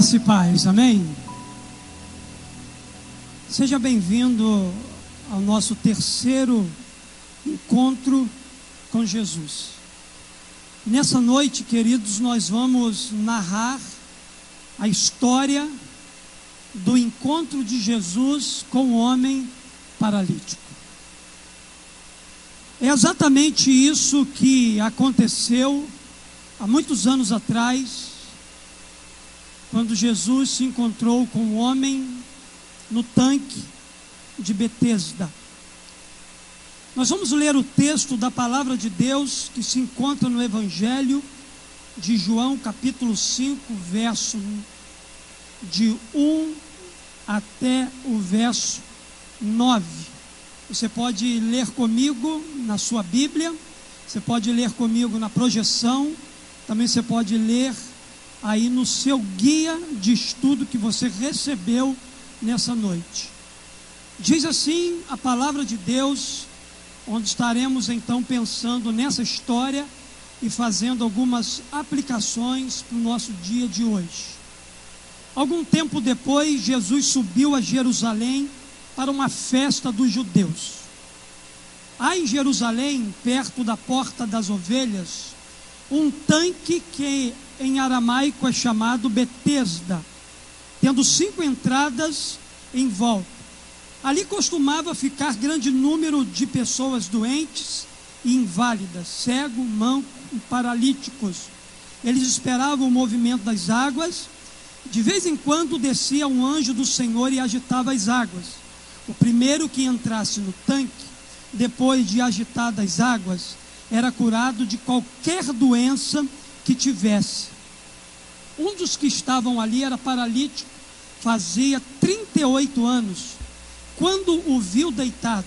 Graça e paz, amém? Seja bem-vindo ao nosso terceiro encontro com Jesus. Nessa noite, queridos, nós vamos narrar a história do encontro de Jesus com o homem paralítico. É exatamente isso que aconteceu há muitos anos atrás, quando Jesus se encontrou com um homem no tanque de Betesda. Nós vamos ler o texto da palavra de Deus que se encontra no Evangelho de João, capítulo 5, verso de 1 até o verso 9. Você pode ler comigo na sua Bíblia, você pode ler comigo na projeção, também você pode ler aí no seu guia de estudo que você recebeu nessa noite. Diz assim a palavra de Deus, onde estaremos então pensando nessa história e fazendo algumas aplicações para o nosso dia de hoje. Algum tempo depois, Jesus subiu a Jerusalém para uma festa dos judeus. Há em Jerusalém, perto da Porta das Ovelhas, um tanque que em aramaico é chamado Betesda, tendo 5 entradas em volta. Ali costumava ficar grande número de pessoas doentes e inválidas, cegos, mancos e paralíticos. Eles esperavam o movimento das águas. De vez em quando descia um anjo do Senhor e agitava as águas. O primeiro que entrasse no tanque, depois de agitadas as águas, era curado de qualquer doença que tivesse. Um dos que estavam ali era paralítico, fazia 38 anos. Quando o viu deitado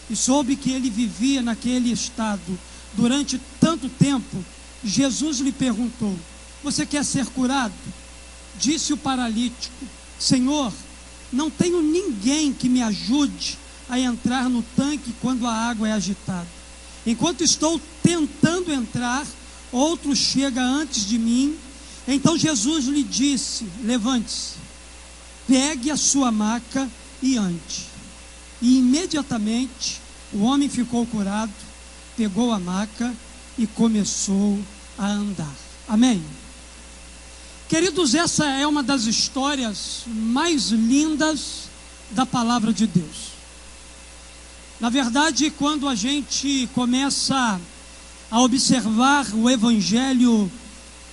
e soube que ele vivia naquele estado durante tanto tempo, Jesus lhe perguntou: você quer ser curado? Disse o paralítico: Senhor, não tenho ninguém que me ajude a entrar no tanque quando a água é agitada. Enquanto estou tentando entrar, outro chega antes de mim. Então Jesus lhe disse: levante-se, pegue a sua maca e ande. E imediatamente o homem ficou curado, pegou a maca e começou a andar. Amém? Queridos, essa é uma das histórias mais lindas da palavra de Deus. Na verdade, quando a gente começa a observar o Evangelho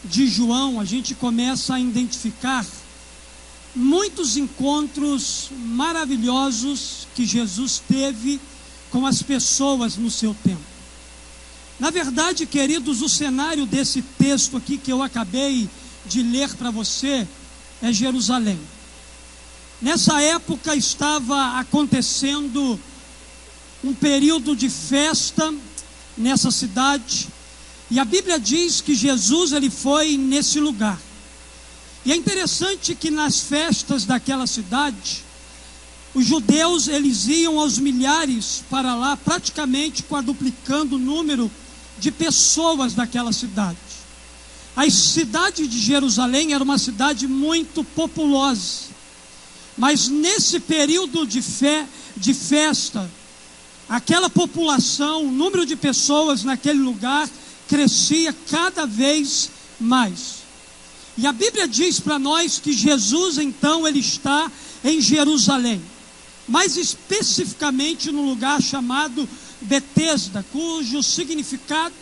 de João, a gente começa a identificar muitos encontros maravilhosos que Jesus teve com as pessoas no seu tempo. Na verdade, queridos, o cenário desse texto aqui que eu acabei de ler para você é Jerusalém. Nessa época estava acontecendo um período de festa nessa cidade, e a Bíblia diz que Jesus ele foi nesse lugar. E é interessante que nas festas daquela cidade, os judeus eles iam aos milhares para lá, praticamente quadruplicando o número de pessoas daquela cidade. A cidade de Jerusalém era uma cidade muito populosa, mas nesse período de festa, aquela população, o número de pessoas naquele lugar crescia cada vez mais. E a Bíblia diz para nós que Jesus então ele está em Jerusalém, mais especificamente no lugar chamado Betesda, cujo significado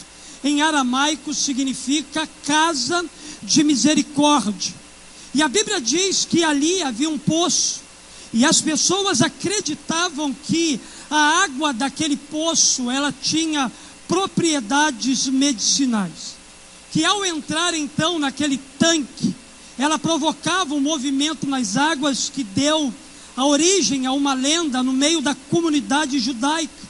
em aramaico significa casa de misericórdia. E a Bíblia diz que ali havia um poço, e as pessoas acreditavam que a água daquele poço, ela tinha propriedades medicinais, que ao entrar então naquele tanque, ela provocava um movimento nas águas que deu a origem a uma lenda no meio da comunidade judaica.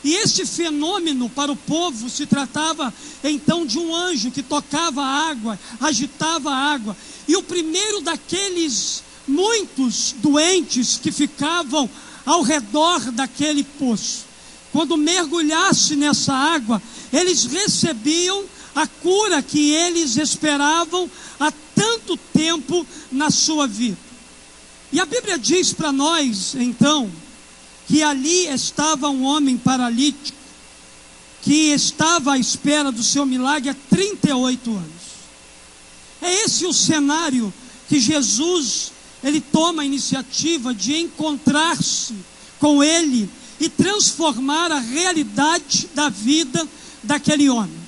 E este fenômeno para o povo se tratava então de um anjo que tocava a água, agitava a água. E o primeiro daqueles muitos doentes que ficavam ao redor daquele poço, quando mergulhasse nessa água, eles recebiam a cura que eles esperavam há tanto muito tempo na sua vida. E a Bíblia diz para nós, então, que ali estava um homem paralítico, que estava à espera do seu milagre há 38 anos. É esse o cenário que Jesus, ele toma a iniciativa de encontrar-se com ele e transformar a realidade da vida daquele homem.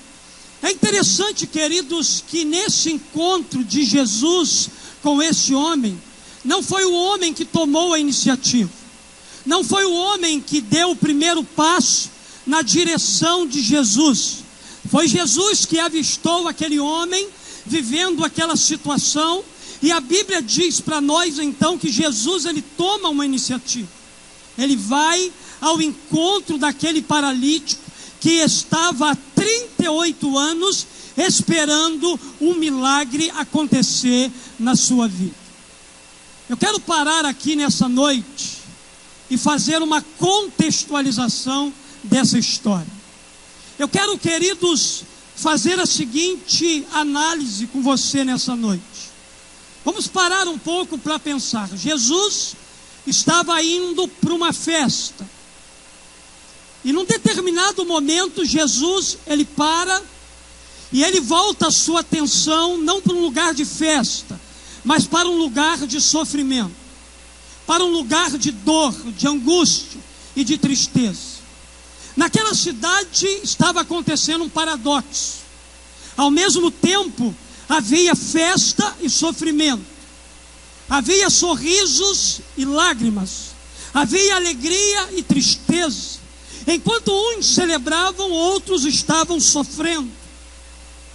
É interessante, queridos, que nesse encontro de Jesus com esse homem, não foi o homem que tomou a iniciativa, não foi o homem que deu o primeiro passo na direção de Jesus. Foi Jesus que avistou aquele homem vivendo aquela situação, e a Bíblia diz para nós então que Jesus, ele toma uma iniciativa. Ele vai ao encontro daquele paralítico que estava há 38 anos esperando um milagre acontecer na sua vida. Eu quero parar aqui nessa noite e fazer uma contextualização dessa história. Eu quero, queridos, fazer a seguinte análise com você nessa noite. Vamos parar um pouco para pensar. Jesus estava indo para uma festa. E num determinado momento, Jesus, ele para e ele volta a sua atenção não para um lugar de festa, mas para um lugar de sofrimento, para um lugar de dor, de angústia e de tristeza. Naquela cidade estava acontecendo um paradoxo. Ao mesmo tempo, havia festa e sofrimento, havia sorrisos e lágrimas, havia alegria e tristeza. Enquanto uns celebravam, outros estavam sofrendo.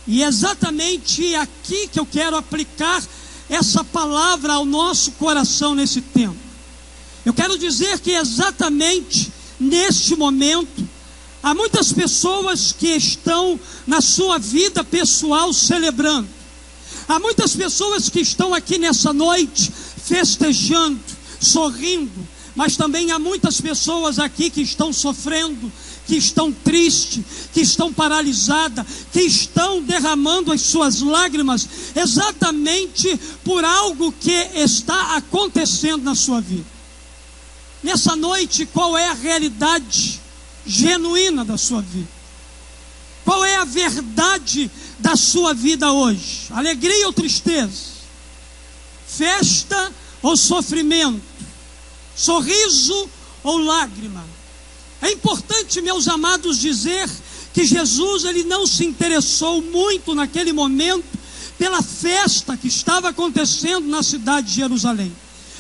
E é exatamente aqui que eu quero aplicar essa palavra ao nosso coração nesse tempo. Eu quero dizer que exatamente neste momento, há muitas pessoas que estão na sua vida pessoal celebrando. Há muitas pessoas que estão aqui nessa noite festejando, sorrindo. Mas também há muitas pessoas aqui que estão sofrendo, que estão tristes, que estão paralisadas, que estão derramando as suas lágrimas exatamente por algo que está acontecendo na sua vida. Nessa noite, qual é a realidade genuína da sua vida? Qual é a verdade da sua vida hoje? Alegria ou tristeza? Festa ou sofrimento? Sorriso ou lágrima? É importante, meus amados, dizer que Jesus, ele não se interessou muito naquele momento pela festa que estava acontecendo na cidade de Jerusalém.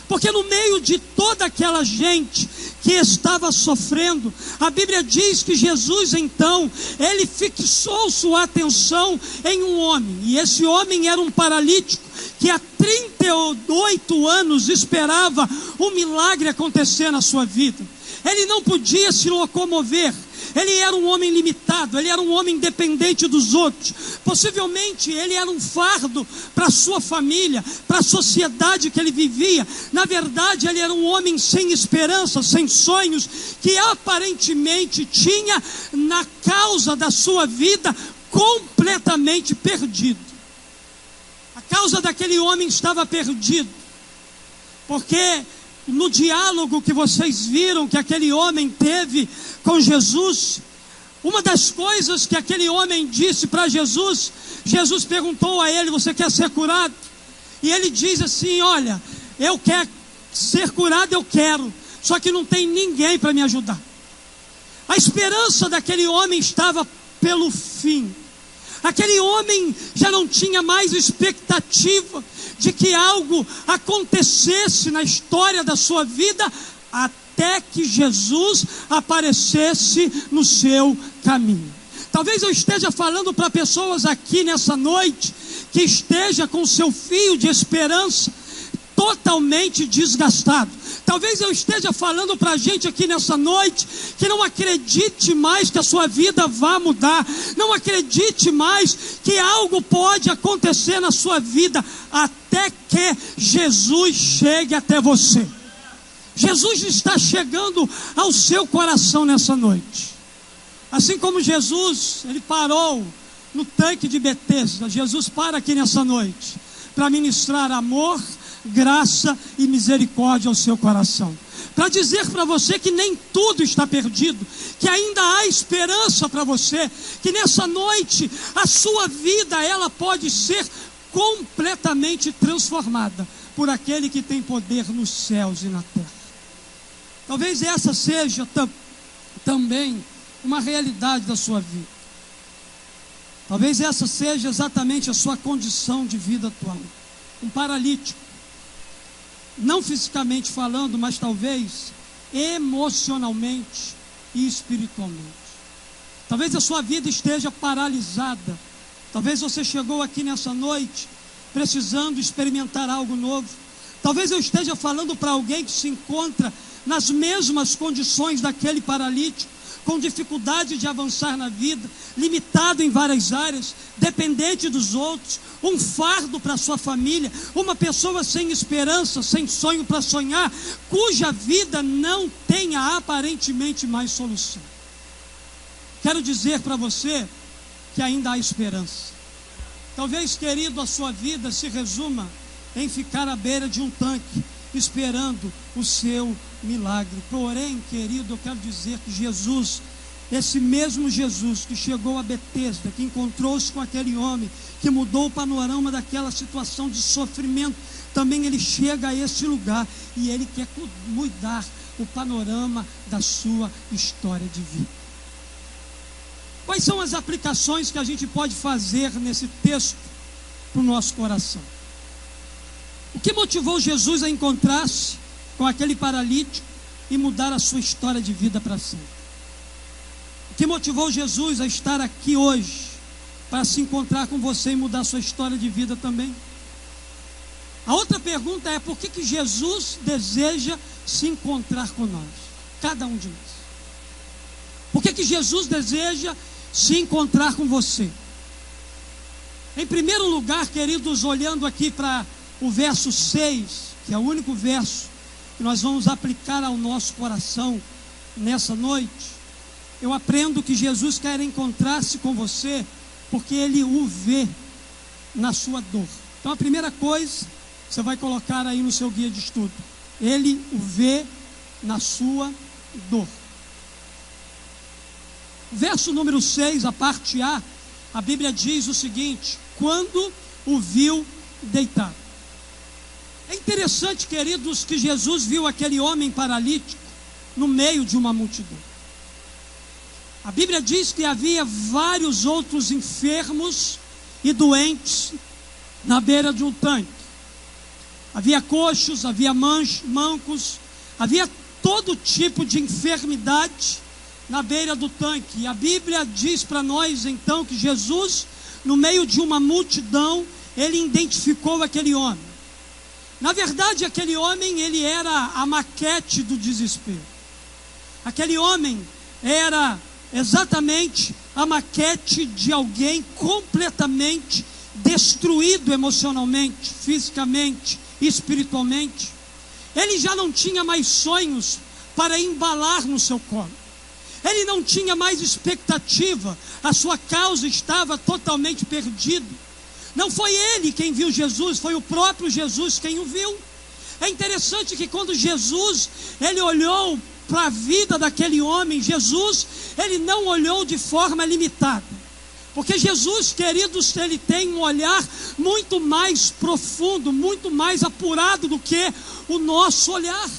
Porque no meio de toda aquela gente que estava sofrendo, a Bíblia diz que Jesus então, ele fixou sua atenção em um homem. E esse homem era um paralítico que há 38 anos esperava um milagre acontecer na sua vida. Ele não podia se locomover. Ele era um homem limitado, ele era um homem dependente dos outros. Possivelmente ele era um fardo para a sua família, para a sociedade que ele vivia. Na verdade, ele era um homem sem esperança, sem sonhos, que aparentemente tinha na causa da sua vida completamente perdido. A causa daquele homem estava perdido, porque no diálogo que vocês viram que aquele homem teve com Jesus, uma das coisas que aquele homem disse para Jesus, Jesus perguntou a ele: você quer ser curado? E ele diz assim: olha, eu quero ser curado, eu quero, só que não tem ninguém para me ajudar. A esperança daquele homem estava pelo fim. Aquele homem já não tinha mais expectativa de que algo acontecesse na história da sua vida, até que Jesus aparecesse no seu caminho. Talvez eu esteja falando para pessoas aqui nessa noite que esteja com seu fio de esperança totalmente desgastado. Talvez eu esteja falando para a gente aqui nessa noite que não acredite mais que a sua vida vá mudar, não acredite mais que algo pode acontecer na sua vida, até que Jesus chegue até você. Jesus está chegando ao seu coração nessa noite. Assim como Jesus, ele parou no tanque de Betesda, Jesus para aqui nessa noite para ministrar amor, graça e misericórdia ao seu coração. Para dizer para você que nem tudo está perdido, que ainda há esperança para você, que nessa noite a sua vida ela pode ser completamente transformada por aquele que tem poder nos céus e na terra. Talvez essa seja também uma realidade da sua vida. Talvez essa seja exatamente a sua condição de vida atual. Um paralítico, não fisicamente falando, mas talvez emocionalmente e espiritualmente. Talvez a sua vida esteja paralisada. Talvez você chegou aqui nessa noite precisando experimentar algo novo. Talvez eu esteja falando para alguém que se encontra nas mesmas condições daquele paralítico, com dificuldade de avançar na vida, limitado em várias áreas, dependente dos outros, um fardo para sua família, uma pessoa sem esperança, sem sonho para sonhar, cuja vida não tenha aparentemente mais solução. Quero dizer para você que ainda há esperança. Talvez, querido, a sua vida se resuma em ficar à beira de um tanque, esperando o seu milagre. Porém, querido, eu quero dizer que Jesus, esse mesmo Jesus que chegou a Betesda, que encontrou-se com aquele homem, que mudou o panorama daquela situação de sofrimento, também ele chega a esse lugar e ele quer mudar o panorama da sua história de vida. Quais são as aplicações que a gente pode fazer nesse texto para o nosso coração? O que motivou Jesus a encontrar-se com aquele paralítico e mudar a sua história de vida para sempre? O que motivou Jesus a estar aqui hoje para se encontrar com você e mudar a sua história de vida também? A outra pergunta é: por que Jesus deseja se encontrar com nós? Cada um de nós. Por que Jesus deseja se encontrar com você? Em primeiro lugar, queridos, olhando aqui para o verso 6, que é o único verso que nós vamos aplicar ao nosso coração nessa noite, eu aprendo que Jesus quer encontrar-se com você porque Ele o vê na sua dor. Então a primeira coisa, você vai colocar aí no seu guia de estudo: Ele o vê na sua dor. Verso número 6, a parte A, a Bíblia diz o seguinte: quando o viu deitado. É interessante, queridos, que Jesus viu aquele homem paralítico no meio de uma multidão. A Bíblia diz que havia vários outros enfermos e doentes na beira de um tanque. Havia coxos, havia mancos, havia todo tipo de enfermidade na beira do tanque. E a Bíblia diz para nós então que Jesus, no meio de uma multidão, ele identificou aquele homem. Na verdade, aquele homem, ele era a maquete do desespero. Aquele homem era exatamente a maquete de alguém completamente destruído emocionalmente, fisicamente, espiritualmente. Ele já não tinha mais sonhos para embalar no seu colo. Ele não tinha mais expectativa, a sua causa estava totalmente perdida. Não foi ele quem viu Jesus, foi o próprio Jesus quem o viu. É interessante que quando Jesus, ele olhou para a vida daquele homem, Jesus, ele não olhou de forma limitada. Porque Jesus, queridos, ele tem um olhar muito mais profundo, muito mais apurado do que o nosso olhar.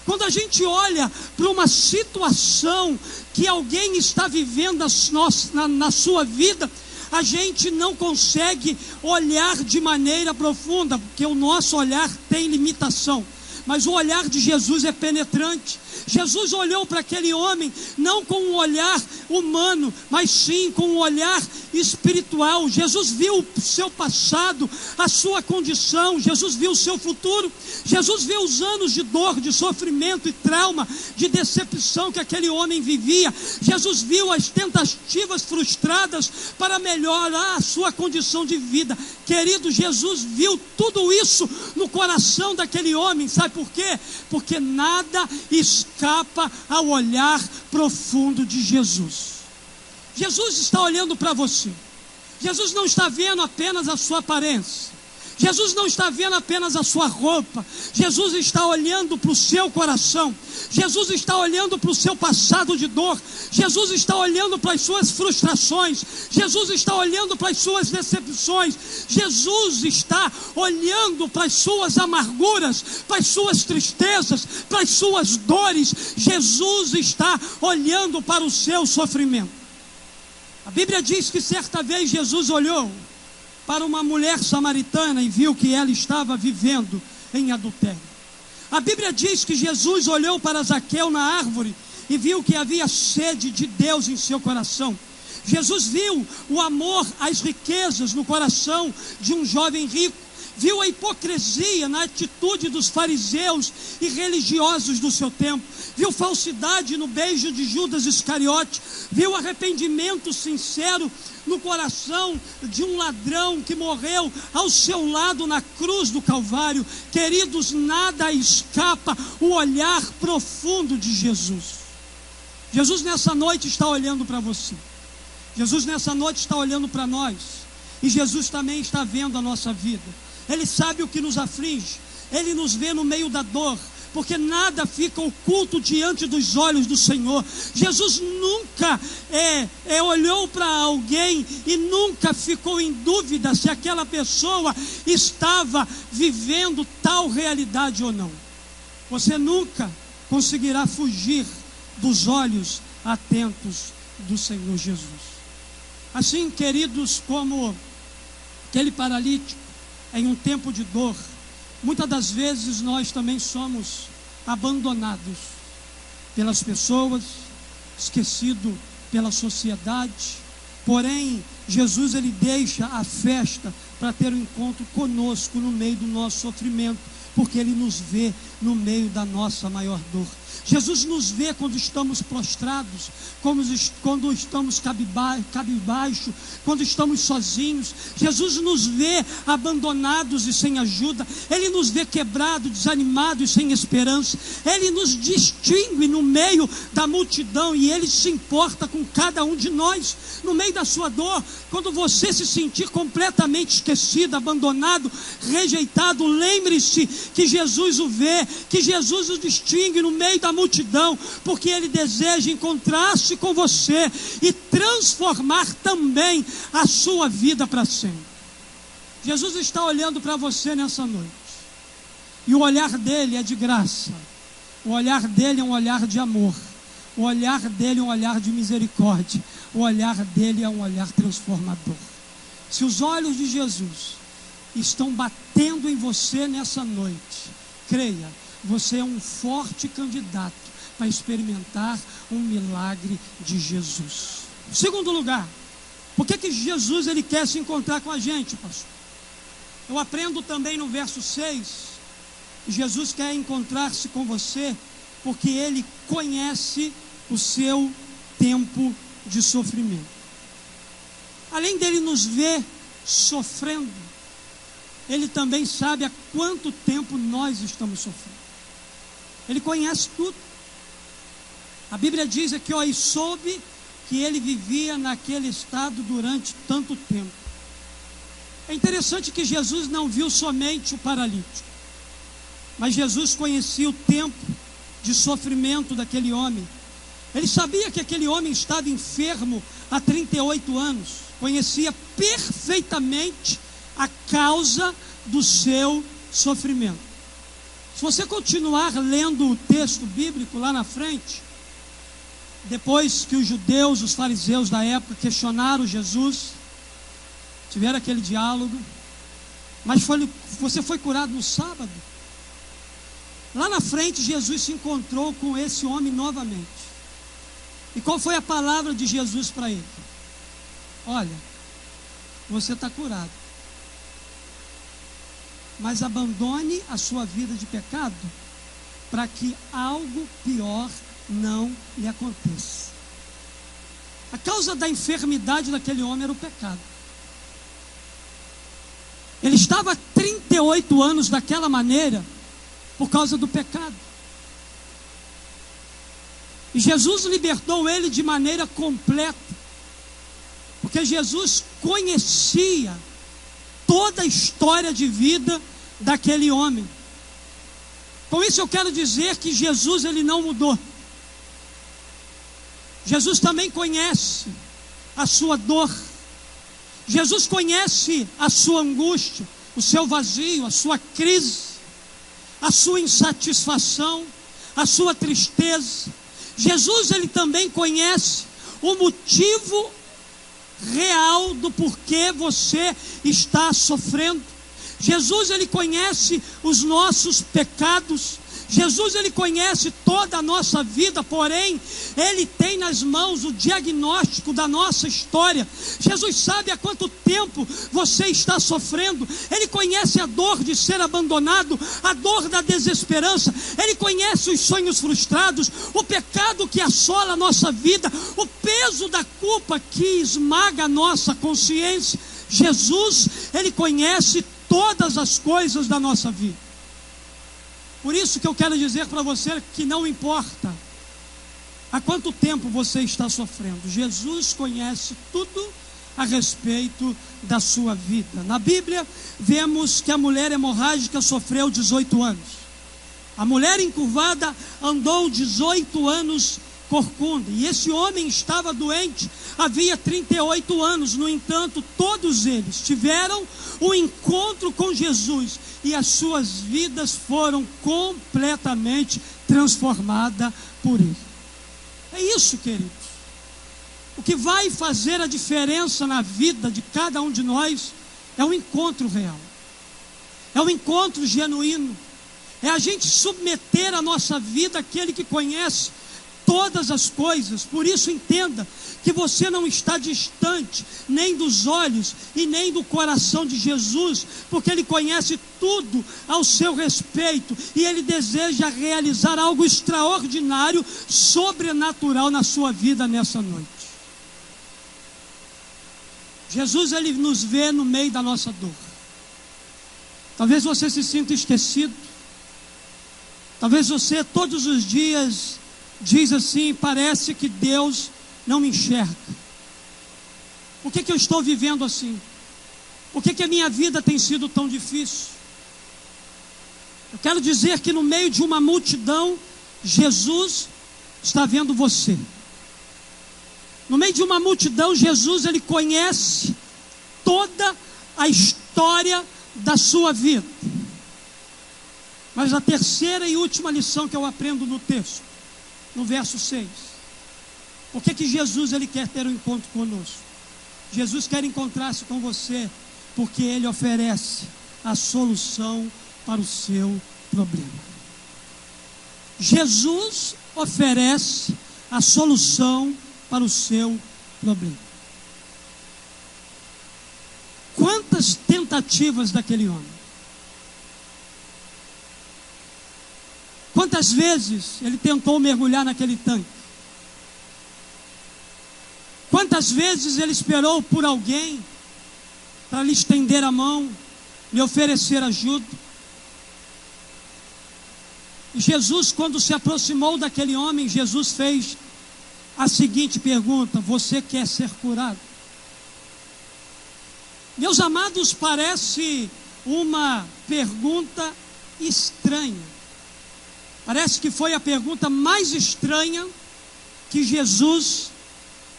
Quando a gente olha para uma situação que alguém está vivendo na sua vida, a gente não consegue olhar de maneira profunda, porque o nosso olhar tem limitação. Mas o olhar de Jesus é penetrante. Jesus olhou para aquele homem não com um olhar humano, mas sim com um olhar espiritual. Jesus viu o seu passado, a sua condição. Jesus viu o seu futuro. Jesus viu os anos de dor, de sofrimento e trauma, de decepção que aquele homem vivia. Jesus viu as tentativas frustradas para melhorar a sua condição de vida. Querido, Jesus viu tudo isso no coração daquele homem. Sabe por quê? Porque nada escapa ao olhar profundo de Jesus. Jesus está olhando para você. Jesus não está vendo apenas a sua aparência. Jesus não está vendo apenas a sua roupa. Jesus está olhando para o seu coração. Jesus está olhando para o seu passado de dor. Jesus está olhando para as suas frustrações. Jesus está olhando para as suas decepções. Jesus está olhando para as suas amarguras, para as suas tristezas, para as suas dores. Jesus está olhando para o seu sofrimento. A Bíblia diz que certa vez Jesus olhou para uma mulher samaritana e viu que ela estava vivendo em adultério. A Bíblia diz que Jesus olhou para Zaqueu na árvore e viu que havia sede de Deus em seu coração. Jesus viu o amor às riquezas no coração de um jovem rico. Viu a hipocrisia na atitude dos fariseus e religiosos do seu tempo. Viu falsidade no beijo de Judas Iscariote. Viu arrependimento sincero no coração de um ladrão que morreu ao seu lado na cruz do Calvário. Queridos, nada escapa o olhar profundo de Jesus. Jesus nessa noite está olhando para você. Jesus nessa noite está olhando para nós. E Jesus também está vendo a nossa vida. Ele sabe o que nos aflige. Ele nos vê no meio da dor, porque nada fica oculto diante dos olhos do Senhor. Jesus nunca olhou para alguém e nunca ficou em dúvida se aquela pessoa estava vivendo tal realidade ou não. Você nunca conseguirá fugir dos olhos atentos do Senhor Jesus. Assim, queridos, como aquele paralítico em um tempo de dor, muitas das vezes nós também somos abandonados pelas pessoas, esquecido pela sociedade. Porém, Jesus ele deixa a festa para ter um encontro conosco no meio do nosso sofrimento, porque ele nos vê no meio da nossa maior dor. Jesus nos vê quando estamos prostrados, quando estamos cabisbaixo, quando estamos sozinhos. Jesus nos vê abandonados e sem ajuda. Ele nos vê quebrados, desanimados e sem esperança. Ele nos distingue no meio da multidão e Ele se importa com cada um de nós. No meio da sua dor, quando você se sentir completamente esquecido, abandonado, rejeitado, lembre-se que Jesus o vê, que Jesus o distingue no meio da multidão, porque Ele deseja encontrar-se com você e transformar também a sua vida para sempre. Jesus está olhando para você nessa noite, e o olhar dele é de graça, o olhar dele é um olhar de amor, o olhar dele é um olhar de misericórdia, o olhar dele é um olhar transformador. Se os olhos de Jesus estão batendo em você nessa noite, creia, você é um forte candidato para experimentar um milagre de Jesus. Segundo lugar, por que Jesus ele quer se encontrar com a gente, pastor? Eu aprendo também no verso 6, que Jesus quer encontrar-se com você, porque Ele conhece o seu tempo de sofrimento. Além dele nos ver sofrendo, Ele também sabe há quanto tempo nós estamos sofrendo. Ele conhece tudo. A Bíblia diz aqui, e soube que ele vivia naquele estado durante tanto tempo. É interessante que Jesus não viu somente o paralítico, mas Jesus conhecia o tempo de sofrimento daquele homem. Ele sabia que aquele homem estava enfermo há 38 anos, conhecia perfeitamente a causa do seu sofrimento. Se você continuar lendo o texto bíblico lá na frente, depois que os judeus, os fariseus da época questionaram Jesus, tiveram aquele diálogo, mas você foi curado no sábado. Lá na frente Jesus se encontrou com esse homem novamente. E qual foi a palavra de Jesus para ele? Olha, você está curado, mas abandone a sua vida de pecado, para que algo pior não lhe aconteça. A causa da enfermidade daquele homem era o pecado. Ele estava há 38 anos daquela maneira, por causa do pecado. E Jesus libertou ele de maneira completa, porque Jesus conhecia toda a história de vida daquele homem. Com isso eu quero dizer que Jesus, ele não mudou. Jesus também conhece a sua dor. Jesus conhece a sua angústia, o seu vazio, a sua crise, a sua insatisfação, a sua tristeza. Jesus, ele também conhece o motivo real do porquê você está sofrendo. Jesus, ele conhece os nossos pecados. Jesus, ele conhece toda a nossa vida, porém, ele tem nas mãos o diagnóstico da nossa história. Jesus sabe há quanto tempo você está sofrendo. Ele conhece a dor de ser abandonado, a dor da desesperança. Ele conhece os sonhos frustrados, o pecado que assola a nossa vida, o peso da culpa que esmaga a nossa consciência. Jesus, ele conhece todas as coisas da nossa vida. Por isso que eu quero dizer para você que não importa há quanto tempo você está sofrendo, Jesus conhece tudo a respeito da sua vida. Na Bíblia, vemos que a mulher hemorrágica sofreu 18 anos. A mulher encurvada andou 18 anos corcunda. E esse homem estava doente havia 38 anos. No entanto, todos eles tiveram um encontro com Jesus e as suas vidas foram completamente transformadas por ele. É isso, queridos. O que vai fazer a diferença na vida de cada um de nós é um encontro real, é um encontro genuíno, é a gente submeter a nossa vida àquele que conhece todas as coisas. Por isso entenda que você não está distante nem dos olhos e nem do coração de Jesus, porque Ele conhece tudo ao seu respeito e Ele deseja realizar algo extraordinário, sobrenatural na sua vida nessa noite. Jesus, Ele nos vê no meio da nossa dor. Talvez você se sinta esquecido, talvez você todos os dias diz assim: parece que Deus não me enxerga. Por que eu estou vivendo assim? Por que a minha vida tem sido tão difícil? Eu quero dizer que no meio de uma multidão, Jesus está vendo você. No meio de uma multidão, Jesus, Ele conhece toda a história da sua vida. Mas a terceira e última lição que eu aprendo no texto, no verso 6. Por que Jesus, Ele quer ter um encontro conosco? Jesus quer encontrar-se com você porque Ele oferece a solução para o seu problema. Jesus oferece a solução para o seu problema. Quantas tentativas daquele homem? Quantas vezes ele tentou mergulhar naquele tanque? Quantas vezes ele esperou por alguém para lhe estender a mão, lhe oferecer ajuda? E Jesus, quando se aproximou daquele homem, Jesus fez a seguinte pergunta: você quer ser curado? Meus amados, parece uma pergunta estranha. Parece que foi a pergunta mais estranha que Jesus,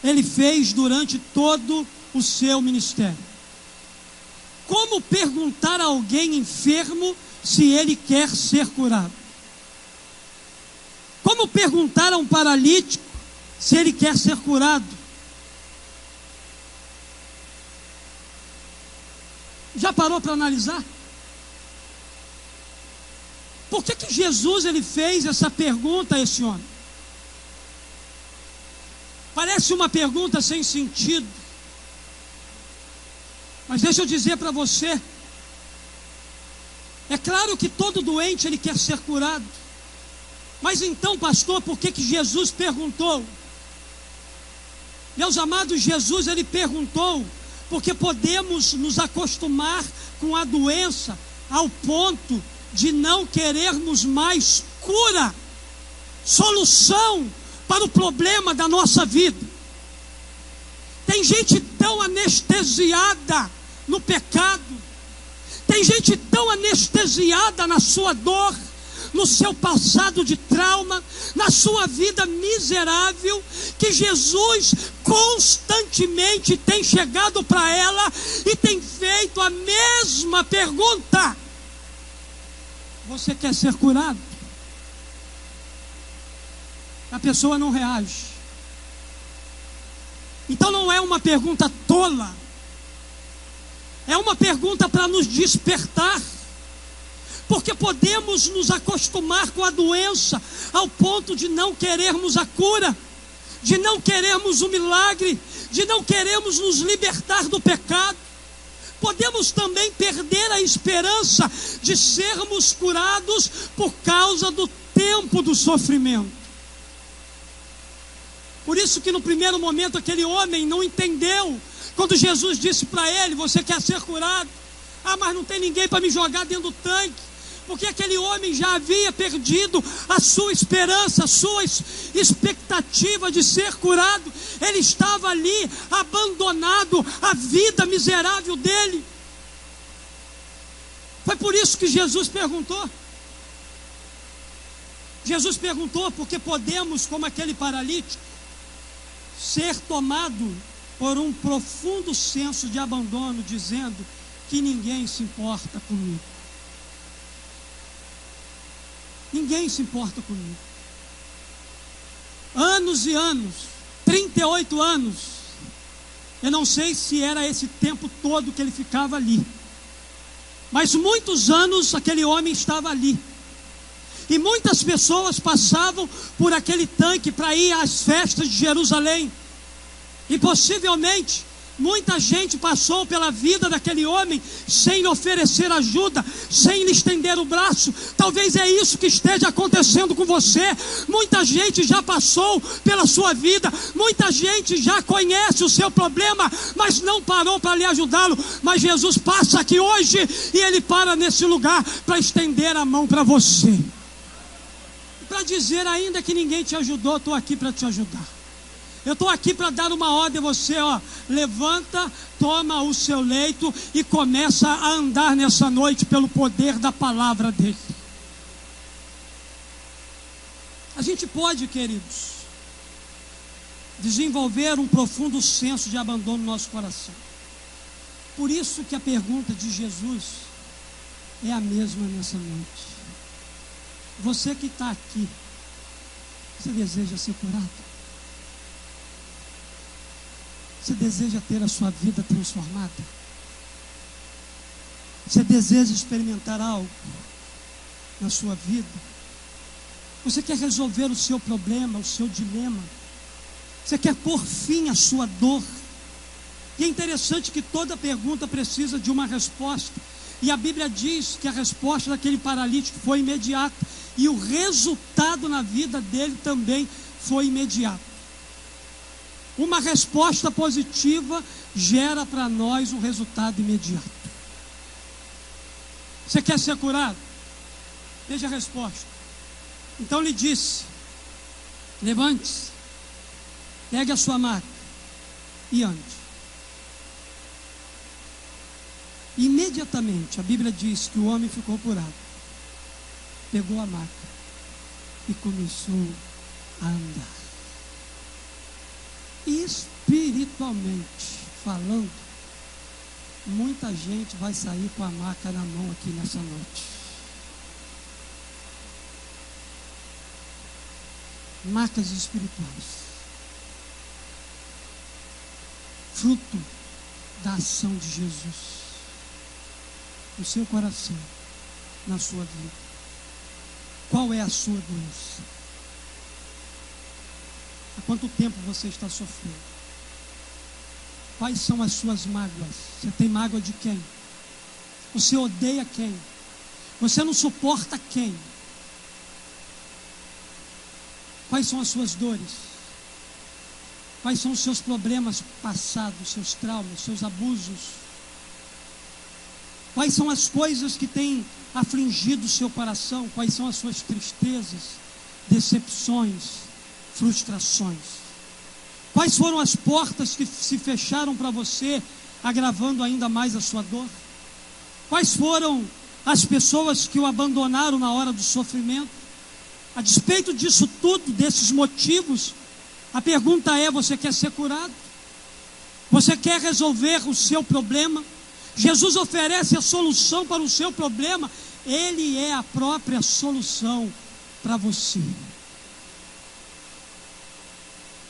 Ele fez durante todo o seu ministério. Como perguntar a alguém enfermo se ele quer ser curado? Como perguntar a um paralítico se ele quer ser curado? Já parou para analisar? Por que Jesus, Ele fez essa pergunta a esse homem? Parece uma pergunta sem sentido. Mas deixa eu dizer para você, é claro que todo doente ele quer ser curado. Mas então, pastor, por que Jesus perguntou? Meus amados, Jesus, Ele perguntou porque podemos nos acostumar com a doença ao ponto de não querermos mais cura, solução para o problema da nossa vida. Tem gente tão anestesiada no pecado, Tem gente tão anestesiada na sua dor, no seu passado de trauma, na sua vida miserável, que Jesus constantemente tem chegado para ela e tem feito a mesma pergunta: você quer ser curado? A pessoa não reage. Então não é uma pergunta tola, é uma pergunta para nos despertar. Porque podemos nos acostumar com a doença ao ponto de não querermos a cura, de não querermos o milagre, de não querermos nos libertar do pecado. Podemos também perder a esperança de sermos curados por causa do tempo do sofrimento. Por isso que no primeiro momento aquele homem não entendeu, quando Jesus disse para ele: você quer ser curado? Ah, mas não tem ninguém para me jogar dentro do tanque. Porque aquele homem já havia perdido a sua esperança, a sua expectativa de ser curado. Ele estava ali abandonado à vida miserável dele. Foi por isso que Jesus perguntou. Jesus perguntou porque podemos, como aquele paralítico, ser tomado por um profundo senso de abandono, dizendo que ninguém se importa comigo. Ninguém se importa comigo. Anos e anos, 38 anos, eu não sei se era esse tempo todo que ele ficava ali, mas muitos anos aquele homem estava ali. E muitas pessoas passavam por aquele tanque para ir às festas de Jerusalém. E possivelmente muita gente passou pela vida daquele homem sem lhe oferecer ajuda, sem lhe estender o braço. Talvez é isso que esteja acontecendo com você. Muita gente já passou pela sua vida, muita gente já conhece o seu problema, mas não parou para lhe ajudá-lo. Mas Jesus passa aqui hoje e Ele para nesse lugar para estender a mão para você, para dizer: ainda que ninguém te ajudou, estou aqui para te ajudar. Eu estou aqui para dar uma ordem a você, levanta, toma o seu leito e começa a andar nessa noite pelo poder da palavra dele. A gente pode, queridos, desenvolver um profundo senso de abandono no nosso coração. Por isso que a pergunta de Jesus é a mesma nessa noite. Você que está aqui, você deseja ser curado? Você deseja ter a sua vida transformada? Você deseja experimentar algo na sua vida? Você quer resolver o seu problema, o seu dilema? Você quer pôr fim à sua dor? E é interessante que toda pergunta precisa de uma resposta. E a Bíblia diz que a resposta daquele paralítico foi imediata. E o resultado na vida dele também foi imediato. Uma resposta positiva gera para nós um resultado imediato. Você quer ser curado? Veja a resposta. Então lhe disse: levante-se, pegue a sua maca e ande. Imediatamente a Bíblia diz que o homem ficou curado. Pegou a maca e começou a andar. Espiritualmente falando, muita gente vai sair com a maca na mão aqui nessa noite. Macas espirituais, fruto da ação de Jesus no seu coração, na sua vida. Qual é a sua doença? Há quanto tempo você está sofrendo? Quais são as suas mágoas? Você tem mágoa de quem? Você odeia quem? Você não suporta quem? Quais são as suas dores? Quais são os seus problemas passados, seus traumas, seus abusos? Quais são as coisas que têm afligido o seu coração? Quais são as suas tristezas, decepções, frustrações? Quais foram as portas que se fecharam para você, agravando ainda mais a sua dor? Quais foram as pessoas que o abandonaram na hora do sofrimento? A despeito disso tudo, desses motivos, a pergunta é: você quer ser curado? Você quer resolver o seu problema? Jesus oferece a solução para o seu problema. Ele é a própria solução para você.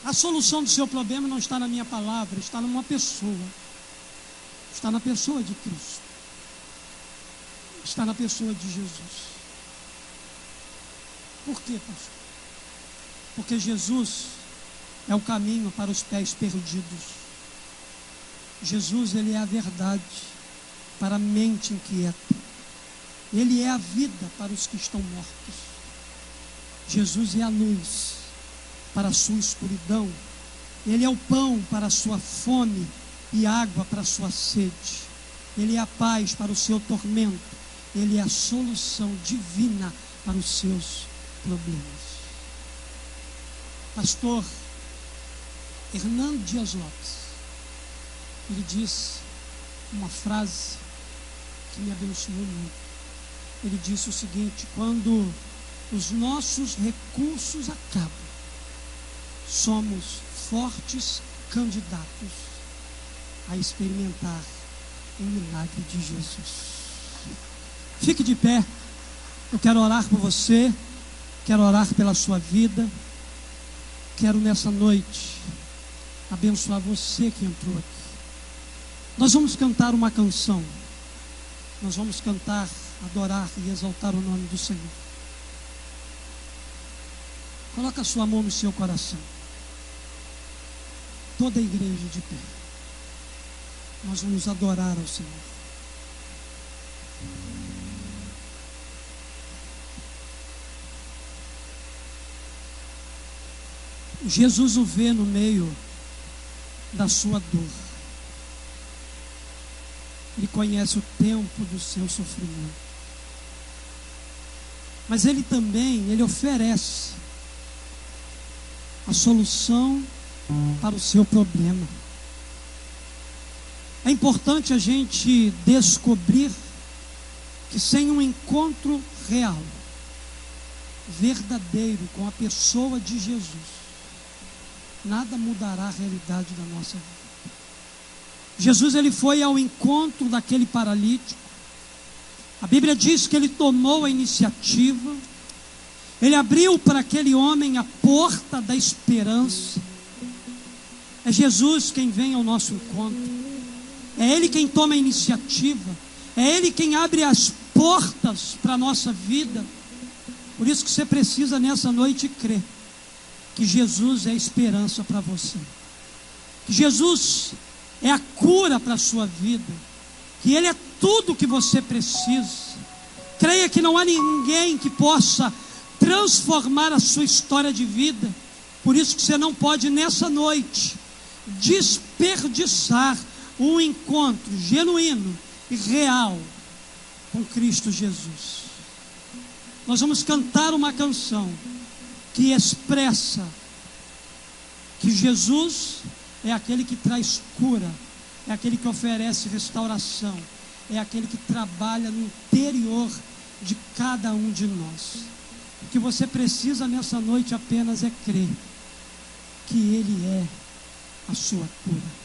A solução do seu problema não está na minha palavra, está numa pessoa. Está na pessoa de Cristo. Está na pessoa de Jesus. Por quê, pastor? Porque Jesus é o caminho para os pés perdidos. Jesus, ele é a verdade para a mente inquieta. Ele é a vida para os que estão mortos. Jesus é a luz para a sua escuridão. Ele é o pão para a sua fome e água para a sua sede. Ele é a paz para o seu tormento. Ele é a solução divina para os seus problemas. Pastor Hernando Dias Lopes, ele disse uma frase que me abençoou muito. Ele disse o seguinte: quando os nossos recursos acabam, somos fortes candidatos a experimentar o milagre de Jesus. Fique de pé. Eu quero orar por você, quero orar pela sua vida. Quero nessa noite abençoar você que entrou aqui. Nós vamos cantar uma canção. Nós vamos cantar, adorar e exaltar o nome do Senhor. Coloca a sua mão no seu coração. Toda a igreja de pé. Nós vamos adorar ao Senhor. Jesus o vê no meio da sua dor. Ele conhece o tempo do seu sofrimento. Mas ele também, ele oferece a solução para o seu problema. É importante a gente descobrir que sem um encontro real, verdadeiro com a pessoa de Jesus, nada mudará a realidade da nossa vida. Jesus, ele foi ao encontro daquele paralítico. A Bíblia diz que ele tomou a iniciativa. Ele abriu para aquele homem a porta da esperança. É Jesus quem vem ao nosso encontro. É Ele quem toma a iniciativa. É Ele quem abre as portas para a nossa vida. Por isso que você precisa nessa noite crer que Jesus é a esperança para você, que Jesus é a cura para a sua vida, que Ele é tudo o que você precisa. Creia que não há ninguém que possa transformar a sua história de vida. Por isso que você não pode nessa noite desperdiçar um encontro genuíno e real com Cristo Jesus. Nós vamos cantar uma canção que expressa que Jesus é aquele que traz cura, é aquele que oferece restauração, é aquele que trabalha no interior de cada um de nós. O que você precisa nessa noite apenas é crer que Ele é a sua cura.